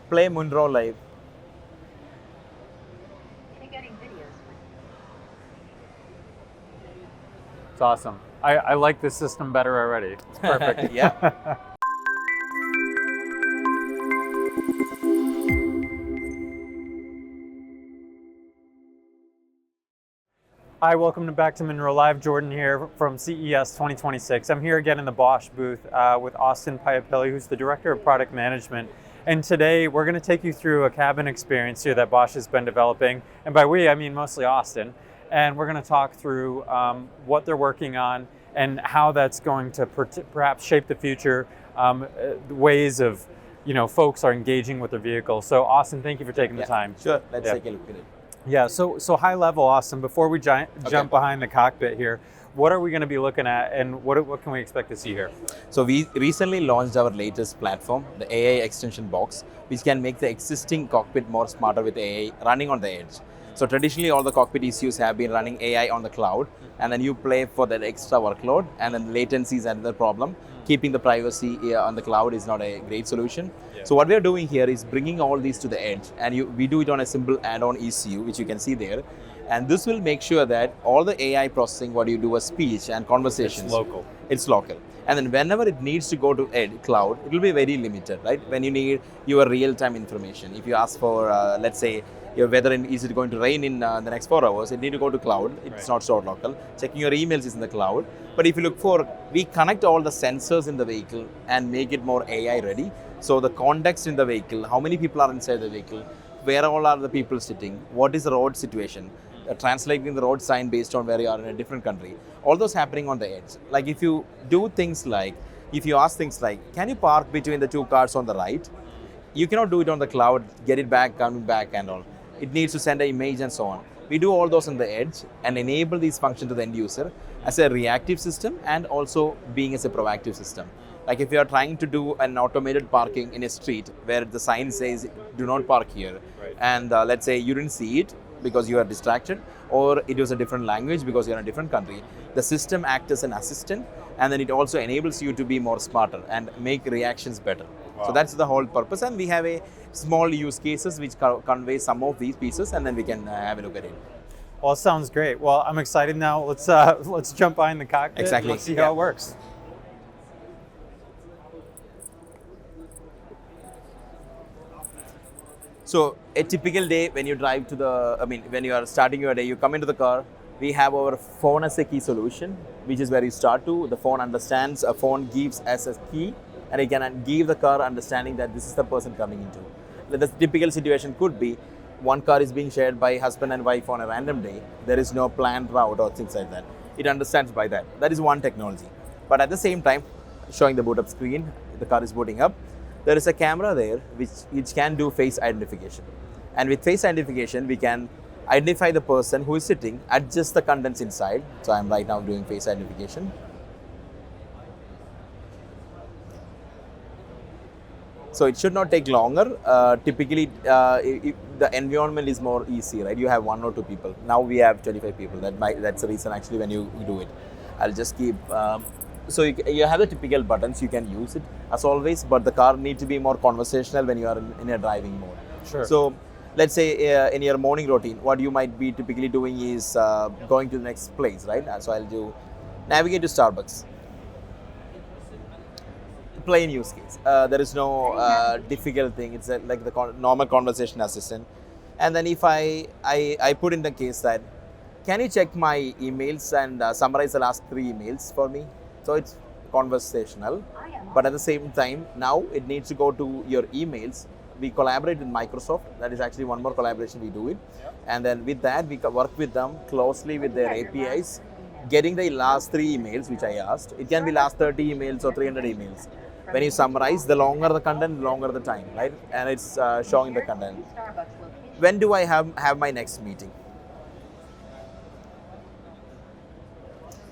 play Munro live. It's awesome. I like this system better already. It's perfect. Yeah. Hi, welcome back to Munro Live. Jordan here from CES 2026. I'm here again in the Bosch booth with Austin Piapilli, who's the Director of Product Management. And today we're going to take you through a cabin experience here that Bosch has been developing. And by we, I mean mostly Austin. And we're going to talk through what they're working on and how that's going to perhaps shape the future ways of, folks are engaging with their vehicles. So Austin, thank you for taking the time. Sure, let's take a look at it. Yeah, so high level, Austin, before we jump behind the cockpit here, what are we going to be looking at and what can we expect to see here? So we recently launched our latest platform, the AI extension box, which can make the existing cockpit more smarter with AI running on the edge. So traditionally all the cockpit ECUs have been running AI on the cloud, and then you pay for that extra workload, and then latency is another problem. Keeping the privacy on the cloud is not a great solution. Yeah. So what we are doing here is bringing all these to the edge, and we do it on a simple add-on ECU, which you can see there. And this will make sure that all the AI processing, what you do as speech and conversations, it's local. And then whenever it needs to go to cloud, it will be very limited, right? When you need your real-time information. If you ask for, let's say, whether is it going to rain in the next 4 hours, it need to go to cloud. It's not stored local. Checking your emails is in the cloud. But if you look for, we connect all the sensors in the vehicle and make it more AI ready. So the context in the vehicle, how many people are inside the vehicle, where all are the people sitting, what is the road situation, translating the road sign based on where you are in a different country. All those happening on the edge. Like if you do things like, if you ask things like, can you park between the two cars on the right? You cannot do it on the cloud, get it back, coming back and all. It needs to send an image and so on. We do all those on the edge and enable these functions to the end user as a reactive system and also being as a proactive system. Like if you are trying to do an automated parking in a street where the sign says do not park here, and let's say you didn't see it because you are distracted, or it was a different language because you're in a different country, the system acts as an assistant, and then it also enables you to be more smarter and make reactions better. Wow. So that's the whole purpose, and we have a small use cases which convey some of these pieces, and then we can have a look at it. Well, it sounds great. Well, I'm excited now. Let's jump behind the cockpit. Exactly. Let's see how it works. So a typical day when you drive to when you are starting your day, you come into the car, we have our phone as a key solution, which is where you start to, the phone understands, a phone gives as a key, and it can give the car understanding that this is the person coming into. The typical situation could be, one car is being shared by husband and wife on a random day, there is no planned route or things like that. It understands by that. That is one technology. But at the same time, showing the boot up screen, the car is booting up, there is a camera there which can do face identification. And with face identification, we can identify the person who is sitting, adjust the contents inside. So I'm right now doing face identification. So it should not take longer. Typically, the environment is more easy, right? You have 1 or 2 people. Now we have 25 people. That's the reason actually when you do it. I'll just keep. So you have the typical buttons, you can use it as always, but the car needs to be more conversational when you are in a driving mode. Sure. So let's say in your morning routine, what you might be typically doing is going to the next place, right? So I'll do navigate to Starbucks. Plain use case. There is no difficult thing. It's like the normal conversation assistant. And then if I put in the case that, can you check my emails and summarize the last 3 emails for me? So it's conversational, but at the same time, now it needs to go to your emails. We collaborate with Microsoft. That is actually one more collaboration we do it. Yep. And then with that, we work with them closely with their APIs, getting the last 3 emails, which I asked. It can be last 30 emails or 300 emails. When you summarize, the longer the content, the longer the time, right? And it's showing the content. When do I have my next meeting?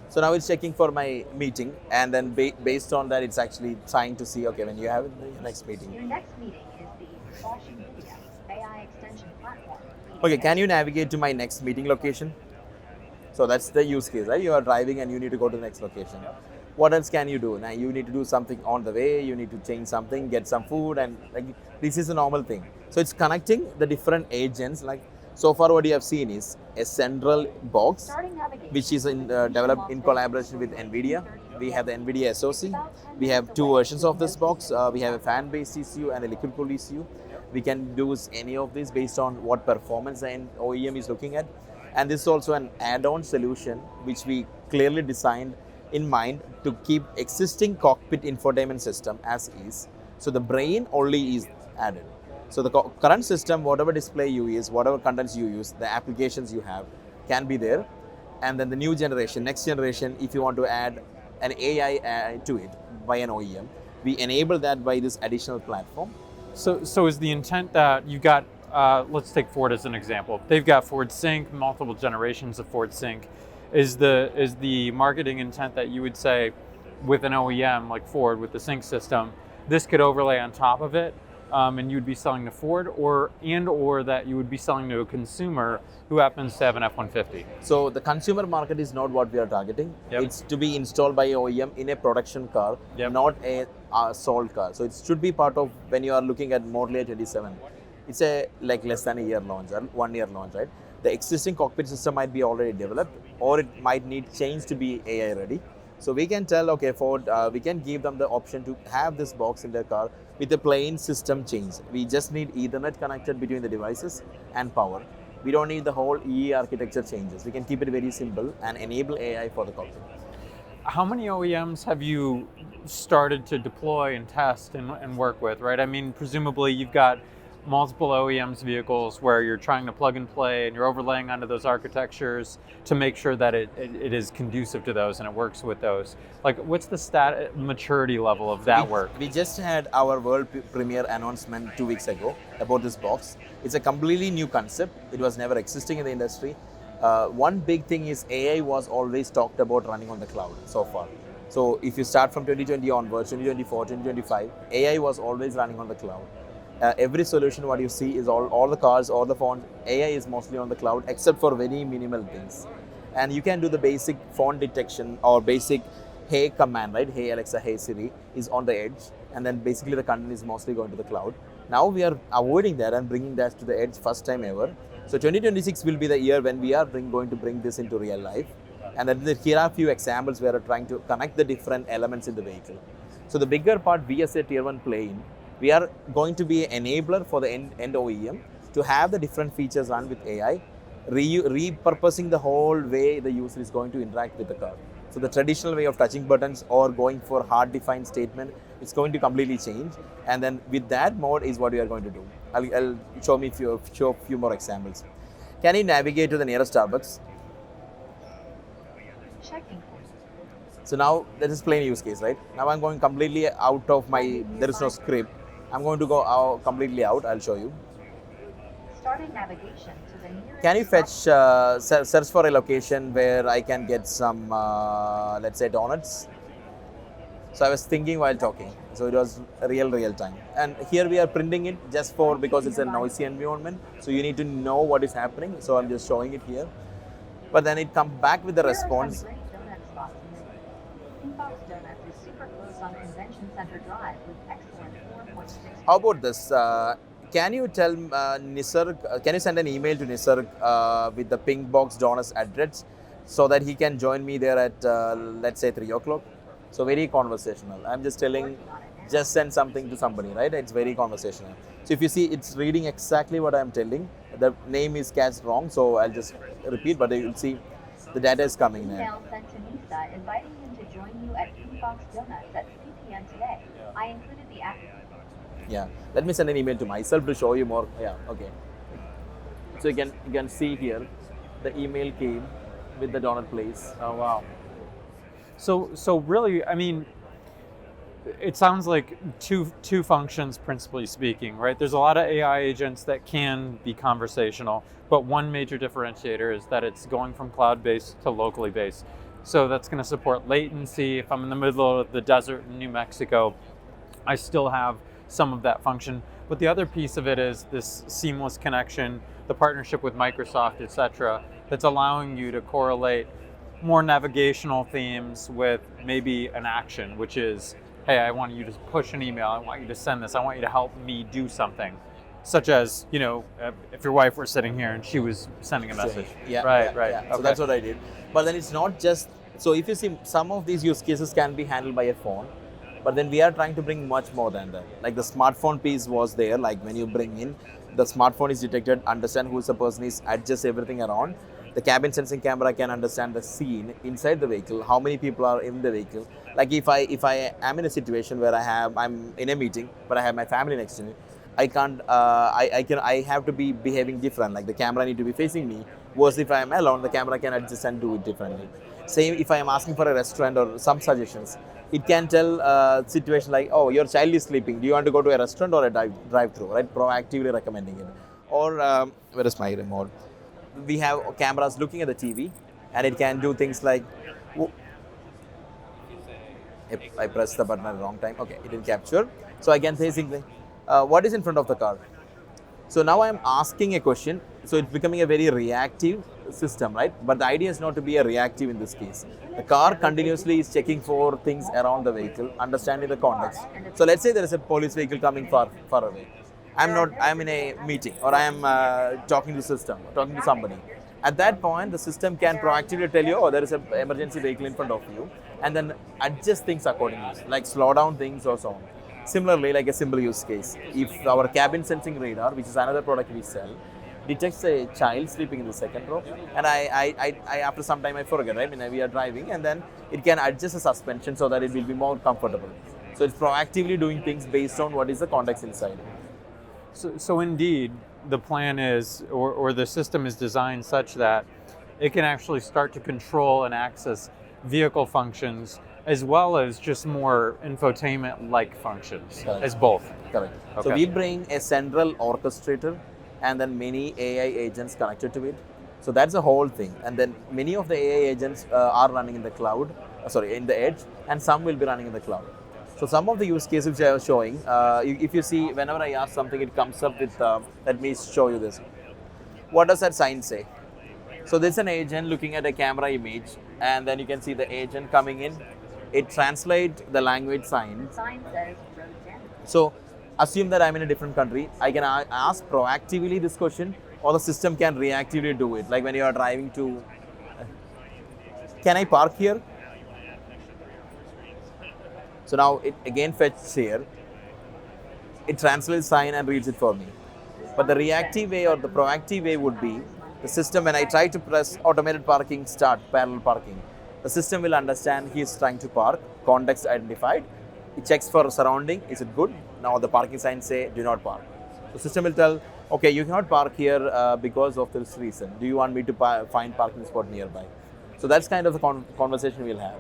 So now it's checking for my meeting, and then based on that, it's actually trying to see, okay, when you have your next meeting. Your next meeting is the Bosch CES AI extension platform. Okay, can you navigate to my next meeting location? So that's the use case, right? You are driving and you need to go to the next location. what else can you do? Now you need to do something on the way, you need to change something, get some food, and like this is a normal thing. So it's connecting the different agents. Like so far what you have seen is a central box Starting navigation. which is developed in collaboration with NVIDIA. We have the NVIDIA SoC. We have two versions of this box. We have a fan-based ECU and a liquid-cooled ECU. We can use any of these based on what performance the OEM is looking at. And this is also an add-on solution which we clearly designed in mind to keep existing cockpit infotainment system as is. So the brain only is added. So the current system, whatever display you use, whatever contents you use, the applications you have can be there. And then the new generation, next generation, if you want to add an AI to it by an OEM, we enable that by this additional platform. So is the intent that you got, let's take Ford as an example. They've got Ford Sync, multiple generations of Ford Sync. Is the marketing intent that you would say with an OEM like Ford with the Sync system, this could overlay on top of it, and you'd be selling to Ford, or that you would be selling to a consumer who happens to have an F-150? So the consumer market is not what we are targeting. Yep. It's to be installed by OEM in a production car, Yep. not a sold car. So it should be part of when you are looking at model year 27. It's a like less than a year launch or 1 year launch, right? The existing cockpit system might be already developed, or it might need change to be AI ready. So we can tell, okay, Ford, we can give them the option to have this box in their car with a plain system change. We just need Ethernet connected between the devices and power. We don't need the whole EE architecture changes. We can keep it very simple and enable AI for the cockpit. How many OEMs have you started to deploy and test and work with, right? I mean, presumably you've got multiple OEMs vehicles where you're trying to plug and play and you're overlaying onto those architectures to make sure that it is conducive to those and it works with those. Like, what's the maturity level of that work? We just had our world premiere announcement 2 weeks ago about this box. It's a completely new concept. It was never existing in the industry. One big thing is AI was always talked about running on the cloud so far. So if you start from 2020 onwards, 2024, 2025, AI was always running on the cloud. Every solution what you see is all the cars, all the phones, AI is mostly on the cloud except for very minimal things. And you can do the basic phone detection or basic hey command, right? Hey Alexa, hey Siri is on the edge, and then basically the content is mostly going to the cloud. Now we are avoiding that and bringing that to the edge first time ever. So 2026 will be the year when we are going to bring this into real life. And then here are a few examples where we are trying to connect the different elements in the vehicle. So the bigger part we as a tier 1 play in, we are going to be an enabler for the end OEM to have the different features run with AI, repurposing the whole way the user is going to interact with the car. So the traditional way of touching buttons or going for hard-defined statement, it's going to completely change. And then with that mode is what we are going to do. I'll show a few more examples. Can you navigate to the nearest Starbucks? Checking. So now that is plain use case, right? Now I'm going completely out of there is no script. I'm going to go completely out. I'll show you. Starting navigation to the nearest. Can you fetch, search for a location where I can get some, let's say, donuts? So I was thinking while talking. So it was real time. And here we are printing it just because it's a noisy environment. So you need to know what is happening. So I'm just showing it here. But then it comes back with the Here are some response. great donut spots in Inbox Donuts is super close on Convention Center Drive with excellent 4.6. How about this? Can you tell Nisarg, can you send an email to Nisarg with the Pink Box Donuts address so that he can join me there at, let's say, 3 o'clock? So very conversational. I'm just telling, just send something to somebody, right? It's very conversational. So if you see, it's reading exactly what I'm telling. The name is cast wrong, so I'll just repeat, but you'll see the data is coming there. Email sent to Nisa inviting him to join you at Inbox Donuts at 3 p.m. today. I included the app. Yeah, let me send an able to myself to show you more. Yeah, okay. So you can see here, the email came with the donut place. Oh, wow. So really, I mean, it sounds like two functions, principally speaking, right? There's a lot of AI agents that can be conversational, but one major differentiator is that it's going from cloud-based to locally based. So that's going to support latency. If I'm in the middle of the desert in New Mexico, I still have some of that function. But the other piece of it is this seamless connection, the partnership with Microsoft, et cetera, that's allowing you to correlate more navigational themes with maybe an action, which is, hey, I want you to push an email, I want you to send this, I want you to help me do something. Such as, if your wife were sitting here and she was sending a message. Yeah, right. yeah. Okay. So that's what I did. But then it's not just, so if you see some of these use cases can be handled by a phone, but then we are trying to bring much more than that. Like the smartphone piece was there, like when you bring in, the smartphone is detected, understand who the person is, adjust everything around. The cabin sensing camera can understand the scene inside the vehicle, how many people are in the vehicle. Like if I am in a situation where I'm in a meeting, but I have my family next to me, I can't, I have to be behaving different. Like the camera need to be facing me. Whereas if I am alone, the camera can adjust and do it differently. Same if I am asking for a restaurant or some suggestions, it can tell a situation like, oh, your child is sleeping. Do you want to go to a restaurant or a drive-through, right? Proactively recommending it. Or where is my remote? We have cameras looking at the TV, and it can do things like, I pressed the button at the wrong time. Okay, it didn't capture. So I can say something. What is in front of the car? So now I'm asking a question. So it's becoming a very reactive system, right? But the idea is not to be a reactive in this case. The car continuously is checking for things around the vehicle, understanding the context. So let's say there is a police vehicle coming far away. I'm in a meeting or I am talking to somebody. At that point, the system can proactively tell you, oh, there is an emergency vehicle in front of you, and then adjust things accordingly, like slow down things or so on. Similarly, like a simple use case, if our cabin sensing radar, which is another product we sell, detects a child sleeping in the second row, and I after some time I forget, right? When we are driving, and then it can adjust the suspension so that it will be more comfortable. So it's proactively doing things based on what is the context inside. So indeed, the plan is, or the system is designed such that it can actually start to control and access vehicle functions as well as just more infotainment-like functions, Correct. as both. Correct. Okay. So we bring a central orchestrator and then many AI agents connected to it. So that's the whole thing. And then many of the AI agents are running in the cloud, in the edge, and some will be running in the cloud. So some of the use cases which I was showing, if you see, whenever I ask something, it comes up with, let me show you this. What does that sign say? So there's an agent looking at a camera image, and then you can see the agent coming in. It translates the language sign. Sign says road 10. So assume that I'm in a different country. I can ask proactively this question, or the system can reactively do it. Like when you are driving to, can I park here? So now it again fetches here. It translates sign and reads it for me. But the reactive way or the proactive way would be the system, when I try to press automated parking, start parallel parking, the system will understand he is trying to park, context identified. It checks for surrounding, is it good? Now the parking signs say do not park. The system will tell, okay, you cannot park here because of this reason. Do you want me to find parking spot nearby? So that's kind of the conversation we'll have.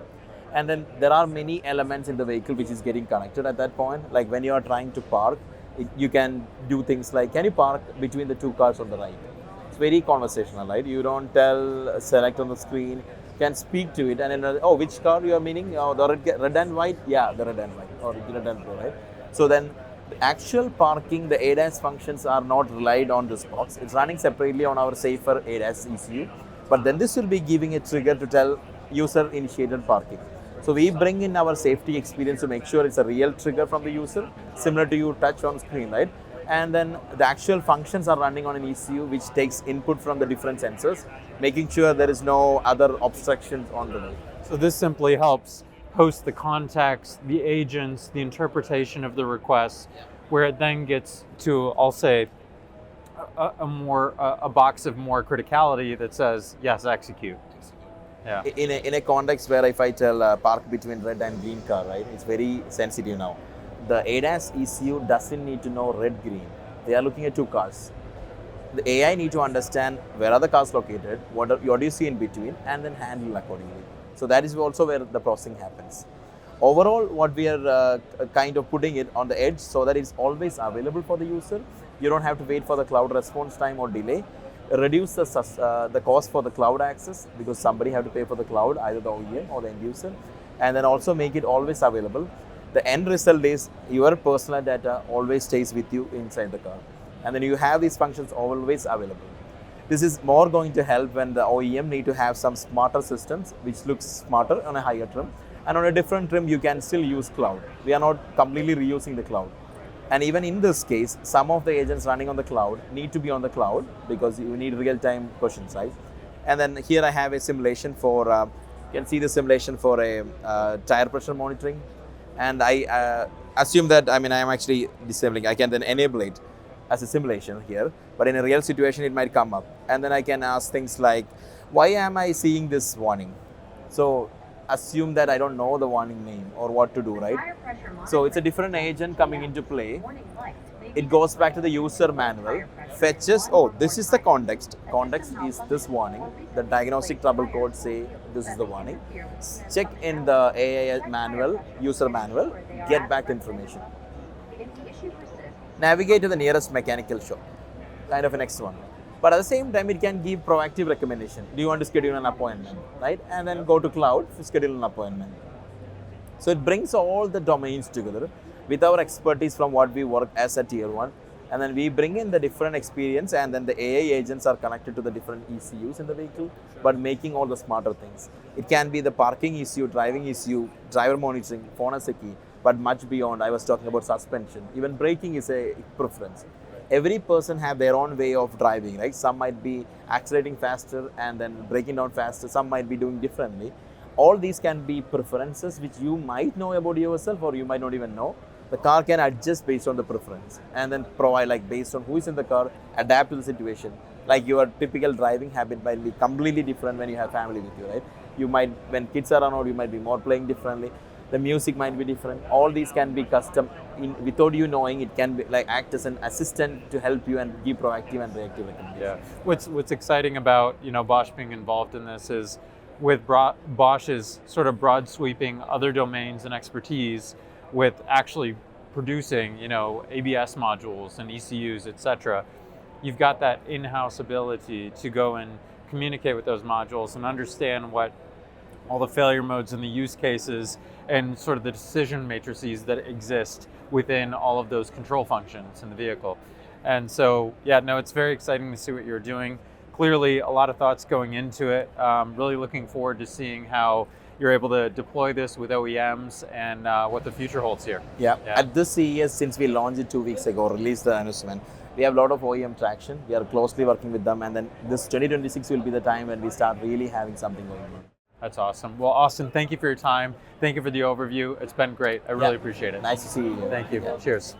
And then there are many elements in the vehicle which is getting connected at that point. Like when you are trying to park, you can do things like, can you park between the two cars on the right? It's very conversational, right? You don't select on the screen, can speak to it, and then, oh, which car you are meaning? Oh, the red and white? Yeah, the red and white, or red and blue, right? So then the actual parking, the ADAS functions are not relied on this box. It's running separately on our safer ADAS ECU. But then this will be giving a trigger to tell user initiated parking. So we bring in our safety experience to make sure it's a real trigger from the user, similar to you touch on screen, right? And then the actual functions are running on an ECU which takes input from the different sensors, making sure there is no other obstructions on the way. So this simply helps host the context, the agents, the interpretation of the requests, where it then gets to, I'll say, a box of more criticality that says, yes, execute. Yeah. In a context where if I tell park between red and green car, right, it's very sensitive now. The ADAS ECU doesn't need to know red, green. They are looking at two cars. The AI need to understand where are the cars located, what do you see in between, and then handle accordingly. So that is also where the processing happens. Overall, what we are kind of putting it on the edge so that it's always available for the user. You don't have to wait for the cloud response time or delay. Reduce the cost for the cloud access because somebody have to pay for the cloud, either the OEM or the end user, and then also make it always available. The end result is your personal data always stays with you inside the car, and then you have these functions always available. This is more going to help when the OEM need to have some smarter systems which looks smarter on a higher trim. And on a different trim, you can still use cloud. We are not completely reusing the cloud. And even in this case, some of the agents running on the cloud need to be on the cloud because you need real-time questions, right? And then here I have a simulation for, you can see the simulation for a tire pressure monitoring. And I assume that, I am actually disabling. I can then enable it as a simulation here, but in a real situation, it might come up. And then I can ask things like, why am I seeing this warning? So assume that I don't know the warning name or what to do, right? So it's a different agent coming into play. It goes back to the user manual, fetches, oh, this is the context. Context is this warning. The diagnostic trouble code say this is the warning. Check in the AI manual, user manual, get back the information. Navigate to the nearest mechanical shop, kind of a next one. But at the same time, it can give proactive recommendation. Do you want to schedule an appointment, right? And then go to cloud to schedule an appointment. So it brings all the domains together with our expertise from what we work as a tier 1. And then we bring in the different experience, and then the AI agents are connected to the different ECUs in the vehicle, but making all the smarter things. It can be the parking ECU, driving ECU, driver monitoring, phone as a key, but much beyond. I was talking about suspension. Even braking is a preference. Every person have their own way of driving, right? Some might be accelerating faster and then braking down faster. Some might be doing differently. All these can be preferences which you might know about yourself or you might not even know. The car can adjust based on the preference and then provide, like, based on who is in the car, adapt to the situation. Like your typical driving habit might be completely different when you have family with you, right? You might, when kids are around, you might be more playing differently. The music might be different. All these can be custom without you knowing. It can be like act as an assistant to help you and give proactive and reactive recommendations. Yeah. What's exciting about Bosch being involved in this is with Bosch's sort of broad sweeping other domains and expertise with actually producing ABS modules and ECUs, etc. You've got that in-house ability to go and communicate with those modules and understand what all the failure modes and the use cases and sort of the decision matrices that exist within all of those control functions in the vehicle. And so, it's very exciting to see what you're doing. Clearly, a lot of thoughts going into it. Really looking forward to seeing how you're able to deploy this with OEMs and what the future holds here. Yeah. At this CES, since we launched it 2 weeks ago, released the announcement, we have a lot of OEM traction. We are closely working with them, and then this 2026 will be the time when we start really having something going on. That's awesome. Well, Austin, thank you for your time. Thank you for the overview. It's been great. I really appreciate it. Nice to see you. Thank you. Cheers.